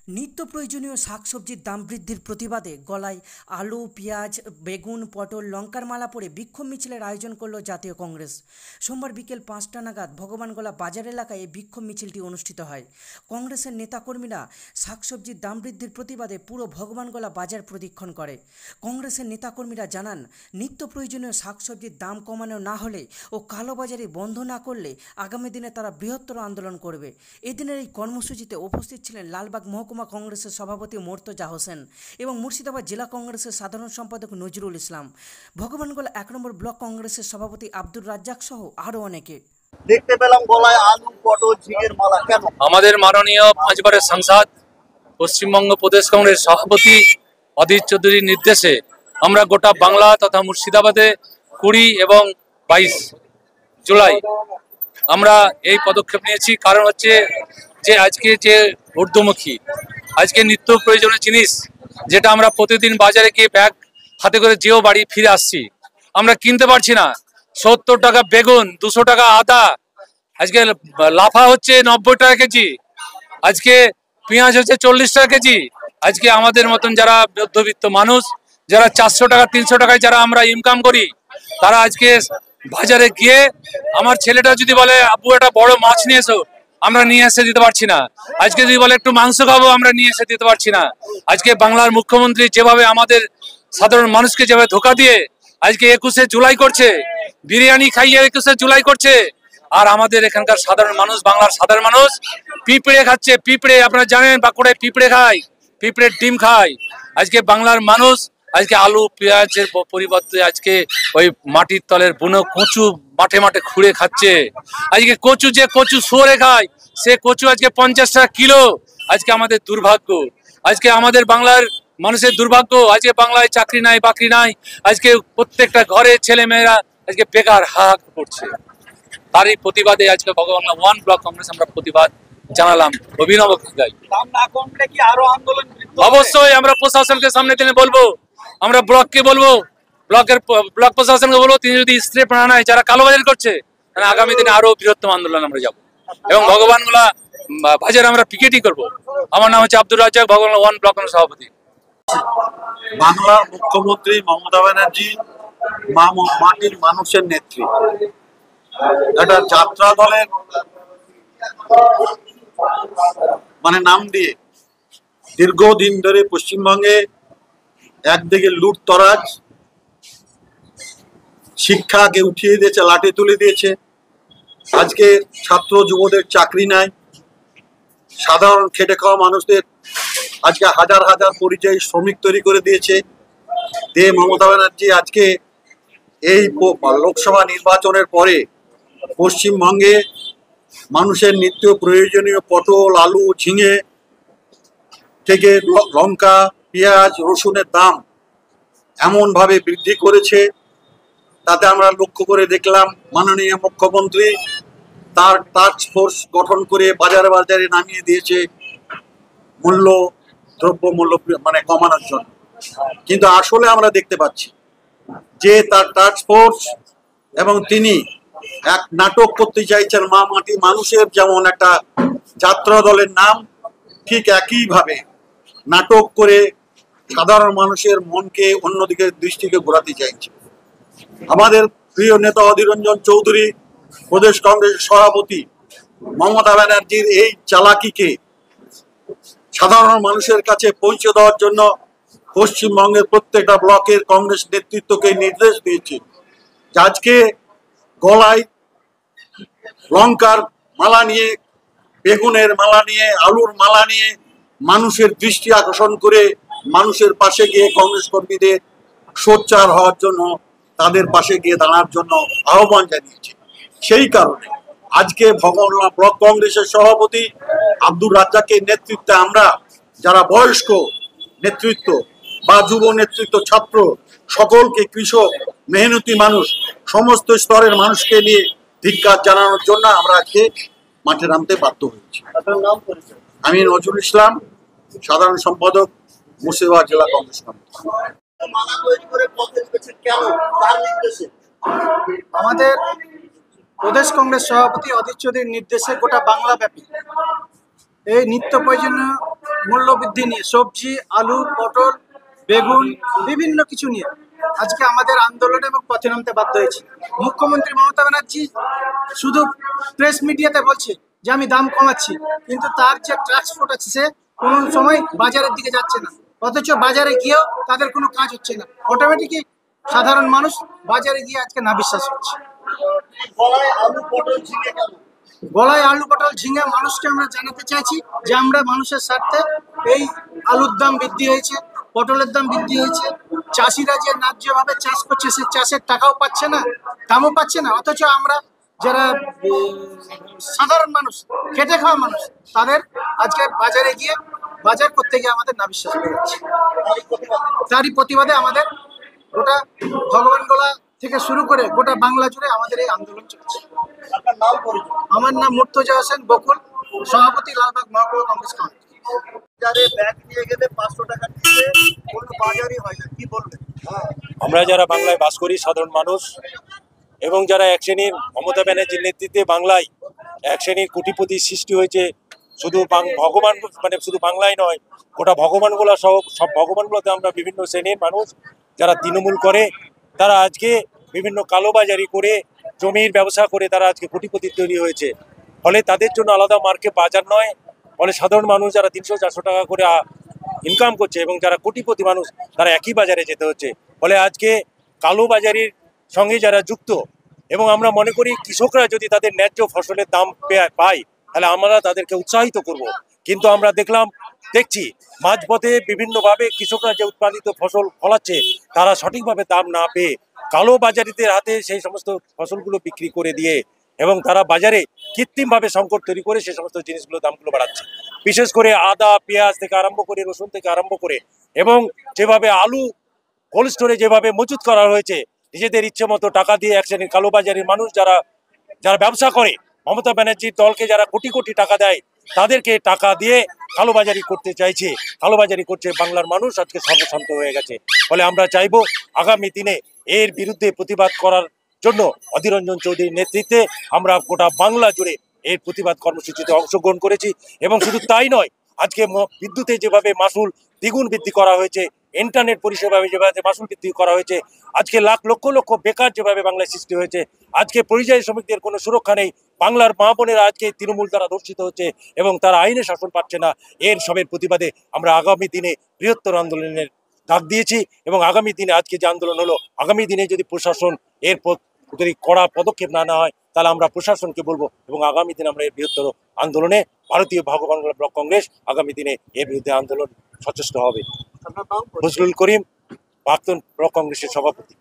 নিত্য প্রয়োজনীয় শাকসবজির দাম বৃদ্ধির প্রতিবাদে গলায় আলু, পেঁয়াজ, বেগুন, পটল, লঙ্কার মালা পরে বিক্ষোভ মিছিলের আয়োজন করল জাতীয় কংগ্রেস। সোমবার বিকেল ৫টা নাগাদ ভগবানগোলা বাজার এলাকায় এই বিক্ষোভ মিছিলটি অনুষ্ঠিত হয়। কংগ্রেসের নেতাকর্মীরা শাকসবজির দাম বৃদ্ধির প্রতিবাদে পুরো ভগবানগোলা বাজার প্রদক্ষিণ করে। কংগ্রেসের নেতাকর্মীরা জানান, নিত্য প্রয়োজনীয় শাকসবজির দাম কমানো না হলে ও কালোবাজারি বন্ধ না করলে আগামী দিনে তারা বৃহত্তর আন্দোলন করবে। এদিনের এই কর্মসূচিতে উপস্থিত ছিলেন লালবাগ মহকুমা কংগ্রেসের সভাপতি মোর্তজা হোসেন এবং মুর্শিদাবাদ জেলা কংগ্রেসের সাধারণ সম্পাদক নজরুল ইসলাম, ভগবানগোলা ১ নম্বর ব্লক কংগ্রেসের সভাপতি আব্দুর রাজ্জাক সহ আরও অনেকে। দেখতে পেলাম গলায় আলু, পটল, ঝিঙের মালা। কেন? আমাদের মাননীয় 5 বারের সাংসদ পশ্চিমবঙ্গ প্রদেশ কংগ্রেস সভাপতি অধীর চৌধুরীর নির্দেশে আমরা গোটা বাংলা তথা মুর্শিদাবাদে 20 এবং 22 জুলাই আমরা এই পদক্ষেপ নিয়েছি। কারণ হচ্ছে যে আজকে যে ঊর্ধ্বমুখী আজকে নিত্য প্রয়োজনীয় জিনিস যেটা আমরা প্রতিদিন বাজারে গিয়ে ব্যাগ হাতে করে যেও বাড়ি ফিরে আসছি, আমরা কিনতে পারছি না। 70 টাকা বেগুন, 200 টাকা আদা, আজকে লাফা হচ্ছে 90 টাকা কেজি, আজকে পেঁয়াজ হচ্ছে 40 টাকা কেজি। আজকে আমাদের মতন যারা মধ্যবিত্ত মানুষ, যারা 400 টাকা 300 টাকায় যারা আমরা ইনকাম করি, তারা আজকে বাজারে গিয়ে আমার ছেলেটা যদি বলে আব্বু একটা বড় মাছ নিয়ে এসো, আমরা নিয়ে এসে দিতে পারছি না। আজকে যদি বলে একটু মাংস খাবো, আমরা নিয়ে এসে দিতে পারছি না। আজকে বাংলার মুখ্যমন্ত্রী যেভাবে আমাদের সাধারণ মানুষকে যেভাবে ধোকা দিয়ে আজকে 21শে জুলাই করছে, বিরিয়ানি খাইয়ে 21শে জুলাই করছে, আর আমাদের এখানকার সাধারণ মানুষ, বাংলার সাধারণ মানুষ পিঁপড়ে খাচ্ছে। পিঁপড়ে আপনারা জানেন বাঁকুড়ায় পিঁপড়ে খায়, পিঁপড়ের ডিম খায়। আজকে বাংলার মানুষ আজকে আলু পেঁয়াজের পরিবর্তে আজকে ওই মাটির তলের বুনো কচু মাঠে মাঠে খুঁড়ে খাচ্ছে। আজকে কচু যে কচু শুয়োরে খায়, সে কচু আজকে 50 টাকা কিলো। আজকে আমাদের দুর্ভাগ্য, আজকে আমাদের বাংলার মানুষের দুর্ভাগ্য। আজকে বাংলায় চাকরি নাই, বাকরি নাই। আজকে প্রত্যেকটা ঘরে ছেলে মেয়েরা আজকে বেকার হাহাকার করছে। তারই প্রতিবাদে আজকে ভগবানগোলা 1 ব্লক কংগ্রেস আমরা প্রতিবাদ জানালাম অভিনব ক্রিয়ায়। অবশ্যই আমরা প্রশাসনকে সামনে টেনে বলবো, আমরা ব্লককে বলবো, ব্লক প্রশাসনকে বলবো, তিনি যদি স্প্রে না নেয় যারা কালোবাজারি করছে, আগামী দিনে আরো বৃহত্তম আন্দোলন আমরা যাবো এবং ভগবানগোলা বাজারে আমরা পিকেটিং করবো। আমার নাম হচ্ছে আব্দুর রাজ্জাক, ভগবানগোলা 1 ব্লক কংগ্রেস সভাপতি। বাংলার মুখ্যমন্ত্রী মমতা ব্যানার্জি মাটির মানুষের নেত্রী, একটা যাত্রা দলের নাম দিয়ে দীর্ঘদিন ধরে পশ্চিমবঙ্গে একদিকে লুটতরাজ, শিক্ষাকে উঠিয়ে দিয়েছে, লাঠি তুলে দিয়েছে। আজকে ছাত্র যুবদের চাকরি নাই, সাধারণ খেটে খাওয়া মানুষদের আজকে হাজার হাজার পরিযায়ী শ্রমিক তৈরি করে দিয়েছে। মমতা ব্যানার্জি আজকে এই লোকসভা নির্বাচনের পরে পশ্চিমবঙ্গে মানুষের নিত্য প্রয়োজনীয় পটল, আলু, ঝিঙে থেকে লঙ্কা, পেঁয়াজ, রসুনের দাম এমনভাবে বৃদ্ধি করেছে, তাতে আমরা লক্ষ্য করে দেখলাম মাননীয় মুখ্যমন্ত্রী তার টাস্ক ফোর্স গঠন করে বাজারে বাজারে নামিয়ে দিয়েছে দ্রব্য মূল্য কমানোর জন্য। কিন্তু আসলে আমরা দেখতে পাচ্ছি যে তার টাস্ক ফোর্স এবং তিনি এক নাটক করতে চাইছেন। মাটি মানুষের যেমন একটা যাত্রা দলের নাম, ঠিক একইভাবে নাটক করে সাধারণ মানুষের মনকে অন্যদিকে দৃষ্টিকে ঘোরাতে চাইছে। আমাদের প্রিয় নেতা অধীর রঞ্জন চৌধুরী, প্রদেশ কংগ্রেসের সভাপতি, মমতা ব্যানার্জির এই চালাকিকে সাধারণ মানুষের কাছে পৌঁছে দেওয়ার জন্য পশ্চিমবঙ্গের প্রত্যেকটা ব্লকের কংগ্রেস নেতৃত্বকে নির্দেশ দিয়েছে যে আজকে গলায় লঙ্কার মালা নিয়ে, বেগুনের মালা নিয়ে, আলুর মালা নিয়ে মানুষের দৃষ্টি আকর্ষণ করে মানুষের পাশে গিয়ে কংগ্রেস কর্মীদের সোচ্চার হওয়ার জন্য, তাদের পাশে গিয়ে দাঁড়ার জন্য আহ্বান জানিয়েছে। সেই কারণে আজকে ভগবানগোলা ব্লক কংগ্রেসের সভাপতি আব্দুর রাজ্জাকের নেতৃত্বে আমরা যারা বয়স্ক নেতৃত্ব বা যুব নেতৃত্ব, ছাত্র, সকলকে, কৃষক, মেহনতি মানুষ, সমস্ত স্তরের মানুষকে নিয়ে ধিক্কার জানানোর জন্য আমরা আজকে মাঠে নামতে বাধ্য হয়েছি। আমি নজরুল ইসলাম, সাধারণ সম্পাদক, মুর্শিদাবাদ জেলা কংগ্রেস কমিটি। আমাদের প্রদেশ কংগ্রেস সভাপতি অধীর চৌধুরীর নির্দেশে গোটা বাংলা ব্যাপী এই নিত্য প্রয়োজনীয় মূল্য বৃদ্ধি নিয়ে, সবজি, আলু, পটল, বেগুন, বিভিন্ন কিছু নিয়ে আজকে আমাদের আন্দোলন এবং পথে নামতে বাধ্য হয়েছে। মুখ্যমন্ত্রী মমতা ব্যানার্জি শুধু প্রেস মিডিয়াতে বলছে যে আমি দাম কমাচ্ছি, কিন্তু তার যে ট্রান্সপোর্ট আছে সে কোনো সময় বাজারের দিকে যাচ্ছে না, অথচ বাজারে গিয়েও তাদের কোনো কাজ হচ্ছে না। অটোমেটিকই সাধারণ মানুষ বাজারে গিয়ে আজকে না বিশ্বাস হচ্ছে। গলায় আলু পটল ঝিঙে মানুষকে আমরা জানাতে চাইছি যে আমরা মানুষের স্বার্থে এই আলুর দাম বৃদ্ধি হয়েছে, পটলের দাম বৃদ্ধি হয়েছে, চাষিরা যে ন্যায্যভাবে চাষ করছে সে চাষের টাকাও পাচ্ছে না, দামও পাচ্ছে না, অথচ আমরা যারা সাধারণ মানুষ, খেটে খাওয়া মানুষ, তাদের আজকে বাজারে গিয়ে বাজার করতে গিয়ে আমাদের না বিশ্বাস হয়ে যাচ্ছে। তারই প্রতিবাদে আমাদের গোটা ভগবানগোলা থেকে শুরু করে গোটা বাংলা জুড়ে আমাদের এই আন্দোলন চলছে। আমার নাম মুর্তজা হোসেন বকুল, সভাপতি লালবাগ মহকুমা কংগ্রেস কমিটি। ব্যাগ নিয়ে গেলে 500 টাকা দিতে কোনো বাজারই হয় না, কি বলবেন? আমরা যারা বাংলায় বাস করি সাধারণ মানুষ এবং যারা এক শ্রেণীর মমতা ব্যানার্জির নেতৃত্বে বাংলায় এক শ্রেণীর কোটিপতি সৃষ্টি হয়েছে, শুধু ভগবান মানে শুধু বাংলায় নয়, গোটা ভগবানগুলো সহ সব ভগবানগুলোতে আমরা বিভিন্ন শ্রেণীর মানুষ যারা তৃণমূল করে, তারা আজকে বিভিন্ন কালোবাজারি করে জমির ব্যবসা করে তারা আজকে কোটিপতি তৈরি হয়েছে। ফলে তাদের জন্য আলাদা মার্কেট বাজার নয়, ফলে সাধারণ মানুষ যারা 300-400 টাকা করে ইনকাম করছে এবং যারা কোটিপতি মানুষ তারা একই বাজারে যেতে হচ্ছে। ফলে আজকে কালোবাজারির সঙ্গে যারা যুক্ত, এবং আমরা মনে করি কৃষকরা যদি তাদের ন্যায্য ফসলের দাম পায় তাহলে আমরা তাদেরকে উৎসাহিত করব। কিন্তু আমরা দেখছি মাঝপথে বিভিন্নভাবে কৃষকরা যে উৎপাদিত ফসল ফলাচ্ছে তারা সঠিকভাবে দাম না পেয়ে কালোবাজারিদের হাতে সেই সমস্ত ফসলগুলো বিক্রি করে দিয়ে এবং তারা বাজারে কৃত্রিমভাবে সংকট তৈরি করে সেই সমস্ত জিনিসগুলো দামগুলো বাড়াচ্ছে। বিশেষ করে আদা, পেঁয়াজ থেকে আরম্ভ করে, রসুন থেকে আরম্ভ করে, এবং যেভাবে আলু কোল্ড স্টোরে যেভাবে মজুত করা হয়েছে নিজেদের ইচ্ছে মতো টাকা দিয়ে এক শ্রেণীর কালোবাজারির মানুষ যারা ব্যবসা করে, মমতা ব্যানার্জির দলকে যারা কোটি কোটি টাকা দেয় তাদেরকে টাকা দিয়ে কালোবাজারি করতে চাইছে, কালোবাজারি করছে বাংলার মানুষ আজকে সর্বশান্ত হয়ে গেছে। ফলে আমরা চাইবো আগামী দিনে এর বিরুদ্ধে প্রতিবাদ করার জন্য অধীর রঞ্জন চৌধুরীর নেতৃত্বে আমরা গোটা বাংলা জুড়ে এর প্রতিবাদ কর্মসূচিতে অংশগ্রহণ করেছি। এবং শুধু তাই নয়, আজকে বিদ্যুতে যেভাবে মাসুল দ্বিগুণ বৃদ্ধি করা হয়েছে, ইন্টারনেট পরিষেবা যেভাবে মাসুল বৃদ্ধি করা হয়েছে, আজকে লক্ষ লক্ষ বেকার যেভাবে বাংলায় সৃষ্টি হয়েছে, আজকে পরিযায়ী শ্রমিকদের কোনো সুরক্ষা নেই, বাংলার মা বোনেরা আজকে তৃণমূল দ্বারা ধর্ষিত হচ্ছে এবং তারা আইনে শাসন পাচ্ছে না, এর সবের প্রতিবাদে আমরা আগামী দিনে বৃহত্তর আন্দোলনের ডাক দিয়েছি। এবং আগামী দিনে আজকে যে আন্দোলন হলো, আগামী দিনে যদি প্রশাসন এর যদি কড়া পদক্ষেপ না নেওয়া হয় তাহলে আমরা প্রশাসনকে বলবো এবং আগামী দিনে আমরা এর বৃহত্তর আন্দোলনে ভারতীয় ভগবানগোলা ব্লক কংগ্রেস আগামী দিনে এর বিরুদ্ধে আন্দোলন সচেষ্ট হবে। ফজলুল করিম, প্রাক্তন ব্লক কংগ্রেসের সভাপতি।